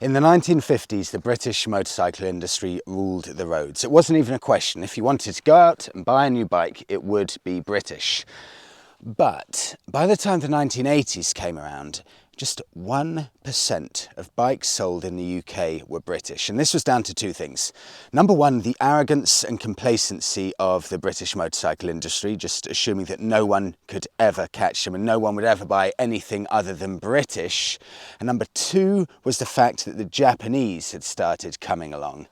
In the 1950s, the British motorcycle industry ruled the roads. It wasn't even a question. If you wanted to go out and buy a new bike, it would be British. But by the time the 1980s came around, just 1% of bikes sold in the UK were British. And this was down to two things. Number one, the arrogance and complacency of the British motorcycle industry, just assuming that no one could ever catch them and no one would ever buy anything other than British. And number two was the fact that the Japanese had started coming along.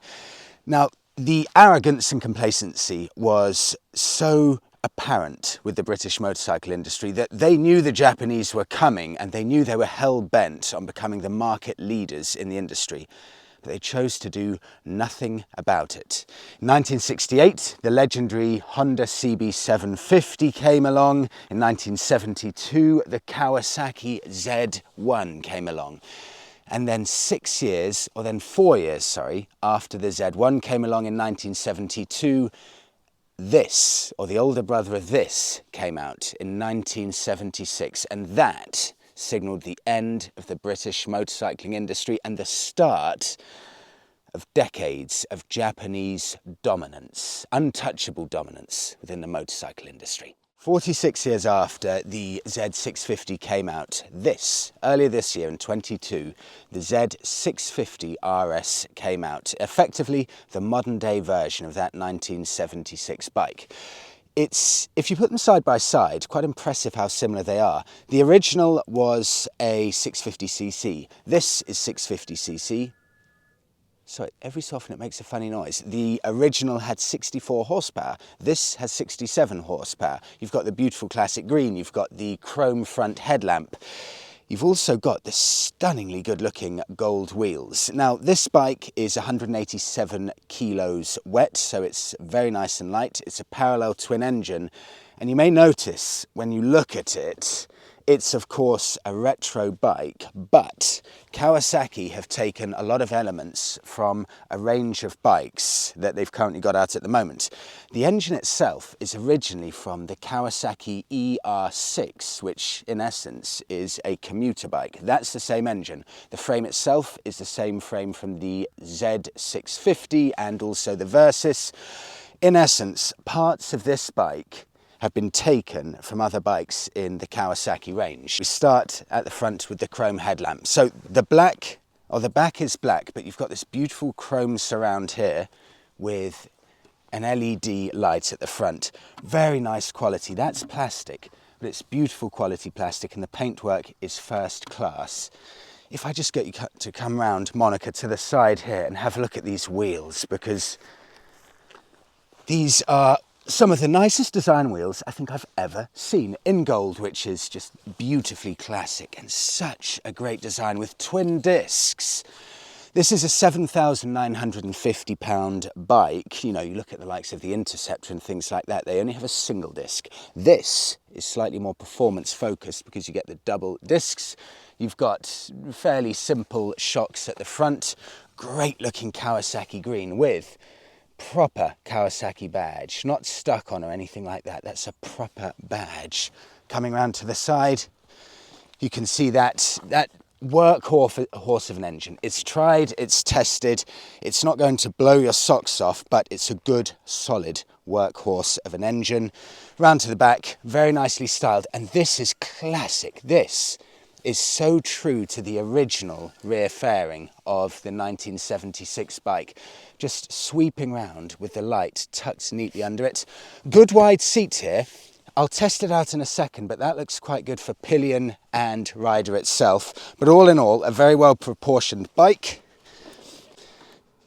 Now, the arrogance and complacency was so apparent with the British motorcycle industry that they knew the Japanese were coming and they knew they were hell-bent on becoming the market leaders in the industry. But they chose to do nothing about it. In 1968, the legendary Honda CB750 came along. In 1972, the Kawasaki Z1 came along. And then 4 years after the Z1 came along in 1972, this, or the older brother of this, came out in 1976, and that signalled the end of the British motorcycling industry and the start of decades of Japanese dominance, untouchable dominance within the motorcycle industry. 46 years after the Z650 came out, earlier this year in 22, the Z650RS came out, effectively the modern day version of that 1976 bike. It's, if you put them side by side, quite impressive how similar they are. The original was a 650cc. This is 650cc. So every so often it makes a funny noise. The original had 64 horsepower. This has 67 horsepower. You've got the beautiful classic green. You've got the chrome front headlamp. You've also got the stunningly good looking gold wheels. Now this bike is 187 kilos wet, so it's very nice and light. It's a parallel twin engine. And you may notice when you look at it, it's of course a retro bike, but Kawasaki have taken a lot of elements from a range of bikes that they've currently got out at the moment. The engine itself is originally from the Kawasaki ER6, which in essence is a commuter bike. That's the same engine. The frame itself is the same frame from the Z650 and also the Versys. In essence, parts of this bike have been taken from other bikes in the Kawasaki range. We start at the front with the chrome headlamp. So the back is black, but you've got this beautiful chrome surround here with an LED light at the front. Very nice quality. That's plastic, but it's beautiful quality plastic and the paintwork is first class. If I just get you to come round, Monica, to the side here and have a look at these wheels, because these are some of the nicest design wheels I think I've ever seen, in gold, which is just beautifully classic and such a great design with twin discs. This is a £7,950 bike. You know, you look at the likes of the Interceptor and things like that, they only have a single disc. This is slightly more performance focused because you get the double discs. You've got fairly simple shocks at the front, great looking Kawasaki green with proper Kawasaki badge, not stuck on or anything like that. That's a proper badge. Coming around to the side, you can see that workhorse of an engine. It's tried, it's tested, it's not going to blow your socks off, but it's a good, solid workhorse of an engine. Round to the back, very nicely styled, and this is classic. This is so true to the original rear fairing of the 1976 bike. Just sweeping round with the light tucked neatly under it. Good wide seat here. I'll test it out in a second, but that looks quite good for pillion and rider itself. But all in all, a very well proportioned bike.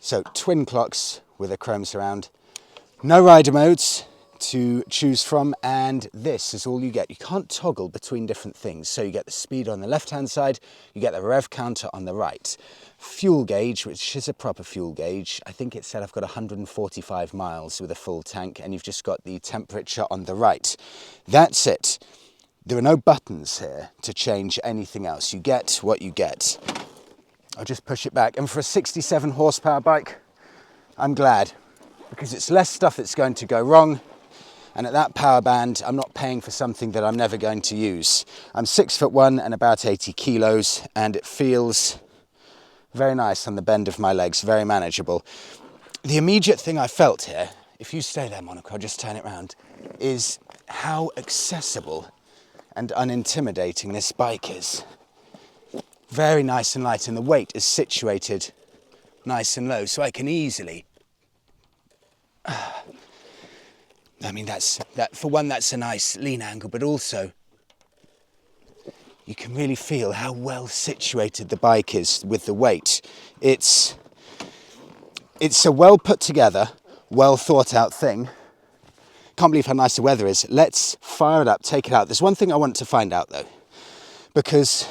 So twin clocks with a chrome surround. No rider modes to choose from, and this is all you get. You can't toggle between different things, so you get the speed on the left hand side, you get the rev counter on the right. Fuel gauge, which is a proper fuel gauge. I think it said I've got 145 miles with a full tank, and you've just got the temperature on the right. That's it. There are no buttons here to change anything else. You get what you get. I'll just push it back, and for a 67 horsepower bike, I'm glad, because it's less stuff that's going to go wrong. And at that power band, I'm not paying for something that I'm never going to use. I'm 6'1" and about 80 kilos, and it feels very nice on the bend of my legs, very manageable. The immediate thing I felt here, if you stay there, Monaco, I'll just turn it round, is how accessible and unintimidating this bike is. Very nice and light, and the weight is situated nice and low, so I can easily... I mean, for one, that's a nice lean angle, but also you can really feel how well situated the bike is with the weight. It's a well put together, well thought out thing. Can't believe how nice the weather is. Let's fire it up, take it out. There's one thing I want to find out though, because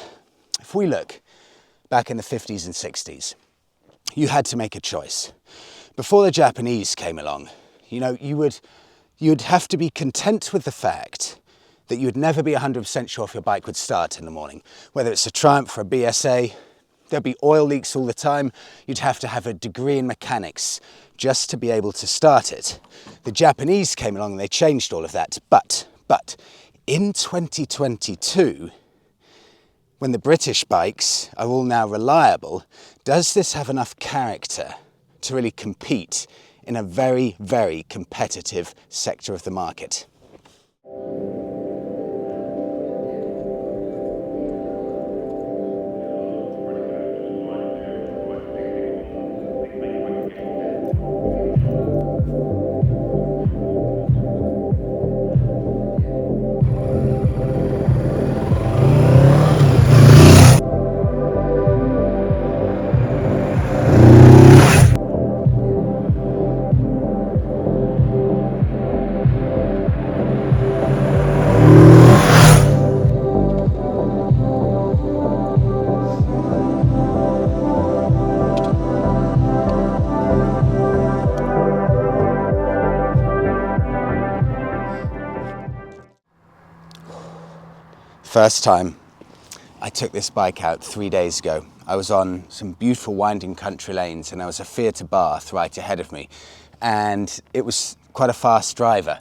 if we look back in the 50s and 60s, you had to make a choice. Before the Japanese came along, you know, you'd have to be content with the fact that you would never be 100% sure if your bike would start in the morning. Whether it's a Triumph or a BSA, there'd be oil leaks all the time. You'd have to have a degree in mechanics just to be able to start it. The Japanese came along and they changed all of that. But in 2022, when the British bikes are all now reliable, does this have enough character to really compete in a very, very competitive sector of the market? First time I took this bike out 3 days ago. I was on some beautiful winding country lanes and there was a Fiat to Bath right ahead of me, and it was quite a fast driver,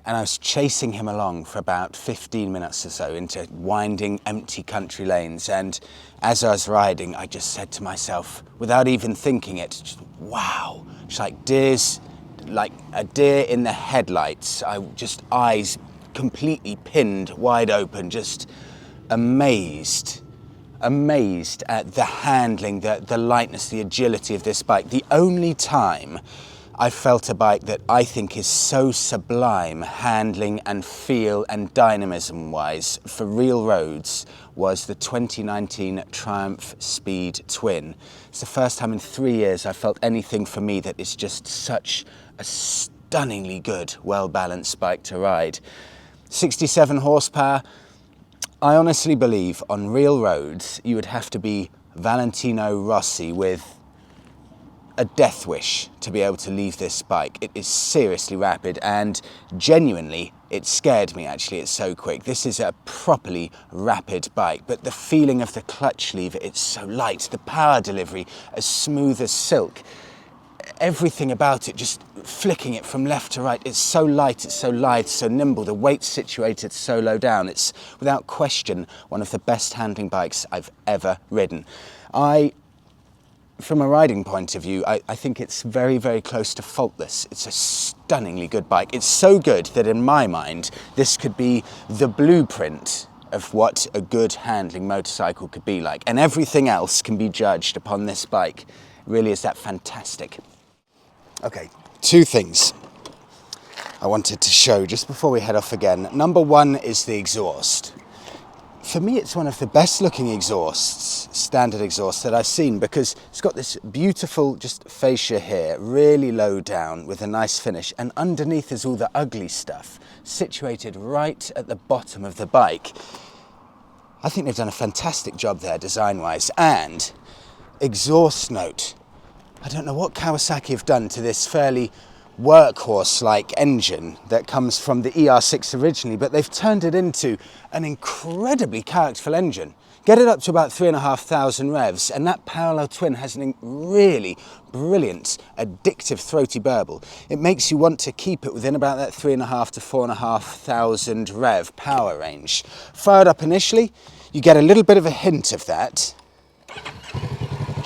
and I was chasing him along for about 15 minutes or so into winding empty country lanes, and as I was riding I just said to myself, without even thinking it, just, wow, it's like a deer in the headlights. Eyes completely pinned wide open, just amazed at the handling, the lightness, the agility of this bike. The only time I felt a bike that I think is so sublime handling and feel and dynamism wise for real roads was the 2019 Triumph Speed Twin. It's the first time in 3 years I felt anything for me that is just such a stunningly good, well-balanced bike to ride. 67 horsepower. I honestly believe on real roads you would have to be Valentino Rossi with a death wish to be able to leave this bike. It is seriously rapid, and genuinely it scared me actually, it's so quick. This is a properly rapid bike, but the feeling of the clutch lever, it's so light, the power delivery as smooth as silk. Everything about it, just flicking it from left to right, it's so light, it's so lithe, so nimble, the weight's situated so low down. It's without question one of the best handling bikes I've ever ridden. From a riding point of view, I think it's very, very close to faultless. It's a stunningly good bike. It's so good that in my mind, this could be the blueprint of what a good handling motorcycle could be like. And everything else can be judged upon this bike. It really is that fantastic. Okay, two things I wanted to show just before we head off again. Number one is the exhaust. For me, it's one of the best looking exhausts, standard exhausts that I've seen, because it's got this beautiful just fascia here, really low down with a nice finish, and underneath is all the ugly stuff situated right at the bottom of the bike. I think they've done a fantastic job there design-wise. And exhaust note. I don't know what Kawasaki have done to this fairly workhorse-like engine that comes from the ER6 originally, but they've turned it into an incredibly characterful engine. Get it up to about 3,500 revs, and that Parrallel Twin has a really brilliant, addictive throaty burble. It makes you want to keep it within about that 3,500 to 4,500 rev power range. Fired up initially, you get a little bit of a hint of that.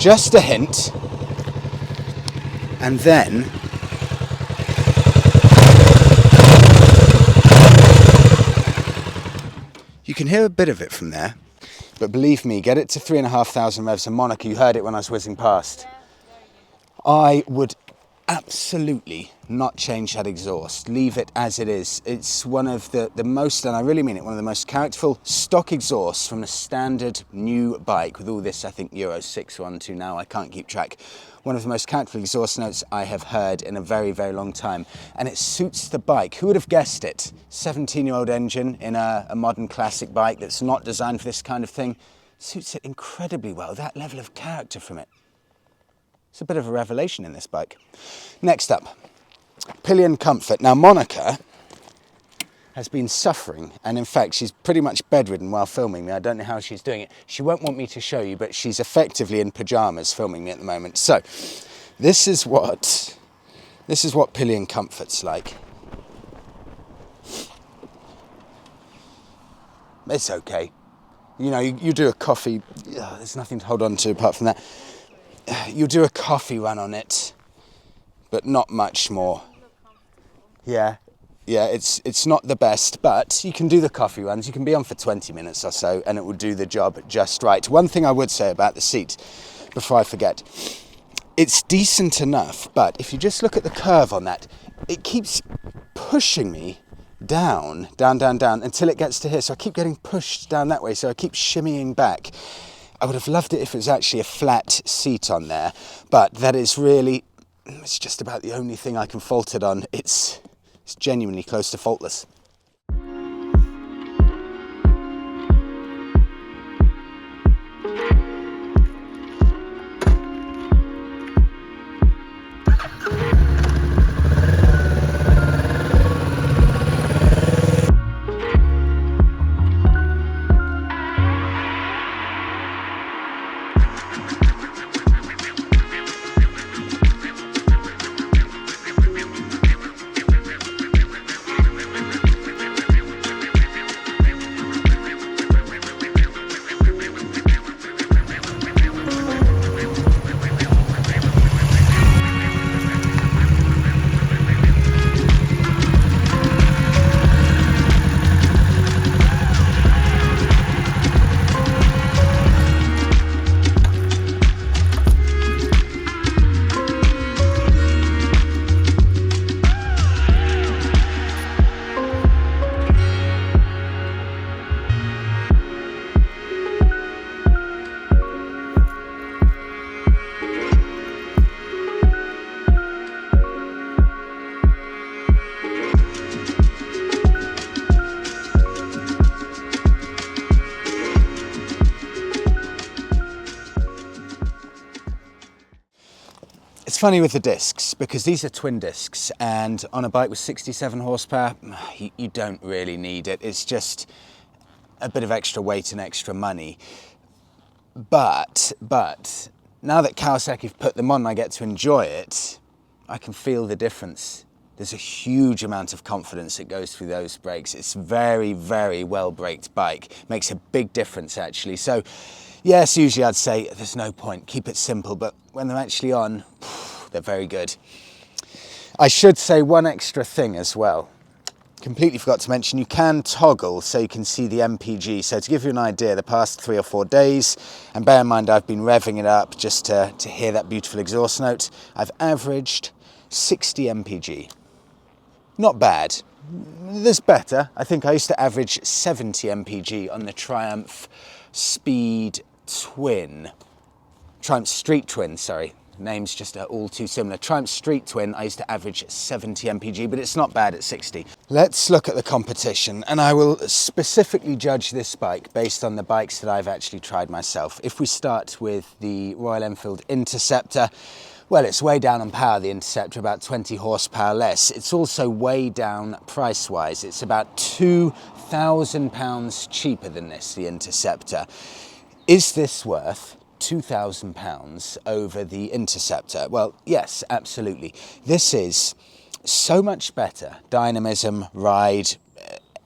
just a hint, and then you can hear a bit of it from there, but believe me, get it to 3,500 revs, and Monica, you heard it when I was whizzing past. I would absolutely not change that exhaust. Leave it as it is. It's one of the most, and I really mean it, one of the most characterful stock exhausts from a standard new bike with all this, I think, Euro 612 now, I can't keep track. One of the most characterful exhaust notes I have heard in a very, very long time. And it suits the bike. Who would have guessed it? 17-year-old engine in a modern classic bike that's not designed for this kind of thing. Suits it incredibly well, that level of character from it. It's a bit of a revelation in this bike. Next up, pillion comfort. Now, Monica has been suffering, and in fact, she's pretty much bedridden while filming me. I don't know how she's doing it. She won't want me to show you, but she's effectively in pajamas filming me at the moment. So, this is what pillion comfort's like. It's okay. You know, you do a coffee, there's nothing to hold on to apart from that. You do a coffee run on it, but not much more. Yeah, it's not the best, but you can do the coffee runs. You can be on for 20 minutes or so, and it will do the job just right. One thing I would say about the seat, before I forget, it's decent enough, but if you just look at the curve on that, it keeps pushing me down, until it gets to here. So I keep getting pushed down that way, so I keep shimmying back. I would have loved it if it was actually a flat seat on there, but that is really, it's just about the only thing I can fault it on. It's genuinely close to faultless. It's funny with the discs, because these are twin discs, and on a bike with 67 horsepower, you don't really need it. It's just a bit of extra weight and extra money. But now that Kawasaki have put them on and I get to enjoy it, I can feel the difference. There's a huge amount of confidence that goes through those brakes. It's very, very well braked bike. Makes a big difference, actually. So yes, usually I'd say there's no point, keep it simple, but when they're actually on, they're very good. I should say one extra thing as well. Completely forgot to mention, you can toggle so you can see the MPG. So to give you an idea, the past 3 or 4 days, and bear in mind I've been revving it up just to hear that beautiful exhaust note, I've averaged 60 MPG. Not bad. There's better. I think I used to average 70 MPG on the Triumph Speed Twin. Triumph Street Twin, sorry. Names just are all too similar. Triumph Street Twin, I used to average 70 MPG, but it's not bad at 60. Let's look at the competition, and I will specifically judge this bike based on the bikes that I've actually tried myself. If we start with the Royal Enfield Interceptor, well, it's way down on power, the Interceptor, about 20 horsepower less. It's also way down price-wise. It's about £2,000 cheaper than this, the Interceptor. Is this worth £2,000 over the Interceptor? Well, yes, absolutely. This is so much better. Dynamism, ride,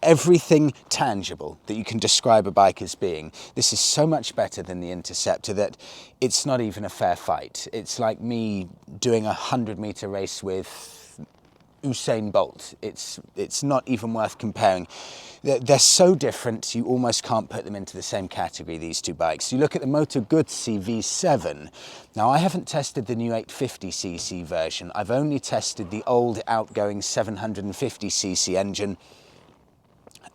everything tangible that you can describe a bike as being. This is so much better than the Interceptor that it's not even a fair fight. It's like me doing a 100-meter race with Usain Bolt. It's not even worth comparing. They're so different, you almost can't put them into the same category, these two bikes. You look at the Moto Guzzi V7. Now, I haven't tested the new 850cc version. I've only tested the old outgoing 750cc engine.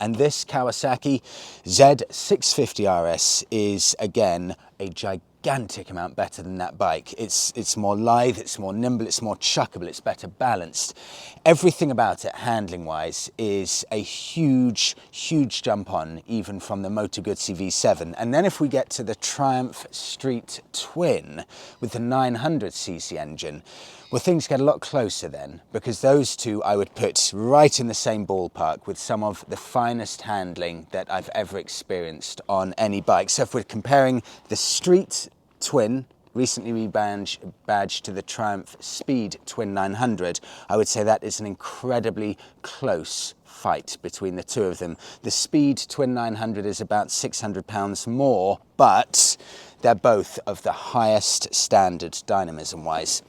And this Kawasaki Z650RS is, again, a gigantic amount better than that bike. It's more lithe, it's more nimble, it's more chuckable, it's better balanced. Everything about it, handling-wise, is a huge, huge jump on, even from the Moto Guzzi V7. And then if we get to the Triumph Street Twin with the 900cc engine, well, things get a lot closer then, because those two I would put right in the same ballpark with some of the finest handling that I've ever experienced on any bike. So if we're comparing the Street Twin, recently rebadged to the Triumph Speed Twin 900, I would say that is an incredibly close fight between the two of them. The Speed Twin 900 is about £600 more, but they're both of the highest standard dynamism-wise.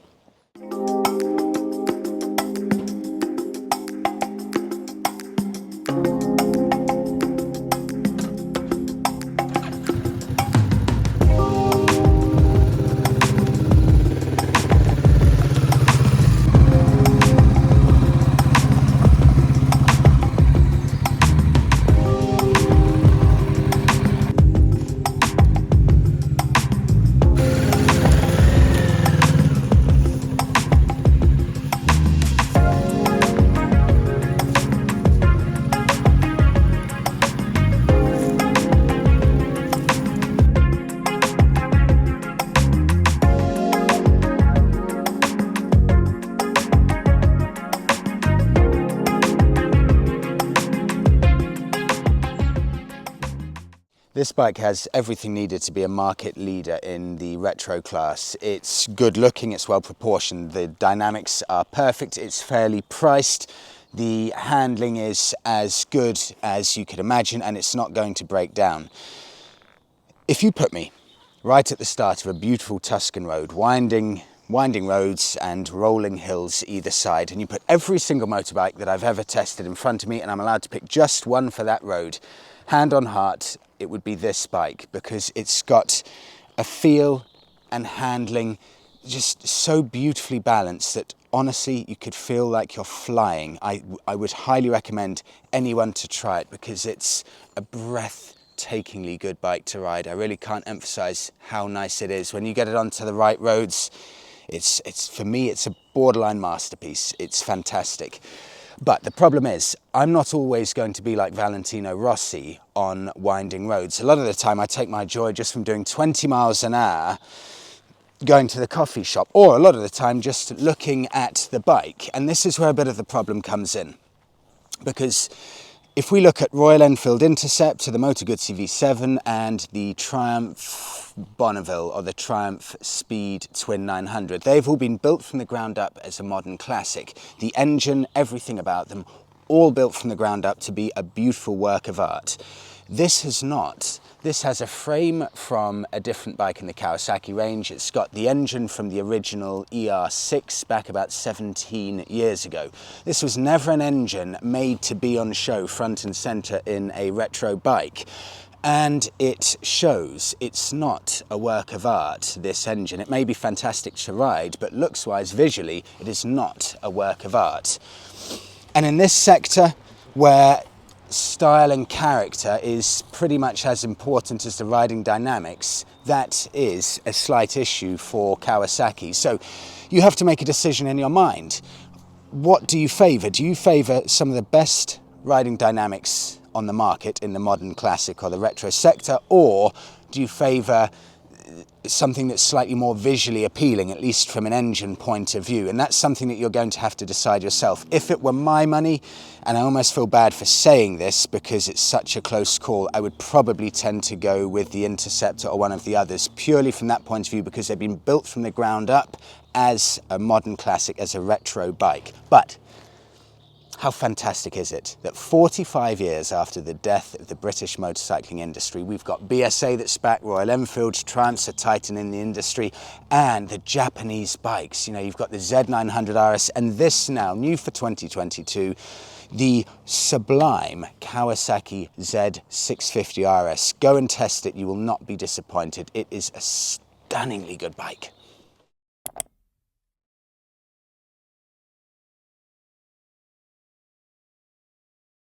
This bike has everything needed to be a market leader in the retro class. It's good looking, it's well proportioned, the dynamics are perfect, it's fairly priced, the handling is as good as you could imagine, and it's not going to break down. If you put me right at the start of a beautiful Tuscan road, winding roads and rolling hills either side, and you put every single motorbike that I've ever tested in front of me, and I'm allowed to pick just one for that road, hand on heart, it would be this bike, because it's got a feel and handling just so beautifully balanced that honestly you could feel like you're flying. I would highly recommend anyone to try it, because it's a breathtakingly good bike to ride. I really can't emphasize how nice it is. When you get it onto the right roads, it's for me, it's a borderline masterpiece. It's fantastic. But the problem is, I'm not always going to be like Valentino Rossi on winding roads. A lot of the time I take my joy just from doing 20 miles an hour, going to the coffee shop, or a lot of the time just looking at the bike. And this is where a bit of the problem comes in. Because if we look at Royal Enfield Interceptor, the Moto Guzzi V7 and the Triumph Bonneville or the Triumph Speed Twin 900, they've all been built from the ground up as a modern classic. The engine, everything about them, all built from the ground up to be a beautiful work of art. This has not. This has a frame from a different bike in the Kawasaki range. It's got the engine from the original ER6 back about 17 years ago. This was never an engine made to be on show front and center in a retro bike. And it shows. It's not a work of art, this engine. It may be fantastic to ride, but looks-wise, visually, it is not a work of art. And in this sector, where style and character is pretty much as important as the riding dynamics, that is a slight issue for Kawasaki. So you have to make a decision in your mind. What do you favour? Do you favour some of the best riding dynamics on the market in the modern classic or the retro sector, or do you favour something that's slightly more visually appealing, at least from an engine point of view? And that's something that you're going to have to decide yourself. If it were my money, and I almost feel bad for saying this because it's such a close call, I would probably tend to go with the Interceptor or one of the others, purely from that point of view, because they've been built from the ground up as a modern classic, as a retro bike. But How fantastic is it that 45 years after the death of the British motorcycling industry, we've got BSA that's back, Royal Enfield, Triumph's a titan in the industry, and the Japanese bikes. You know, you've got the Z900RS, and this now, new for 2022, the sublime Kawasaki Z650RS. Go and test it, you will not be disappointed. It is a stunningly good bike.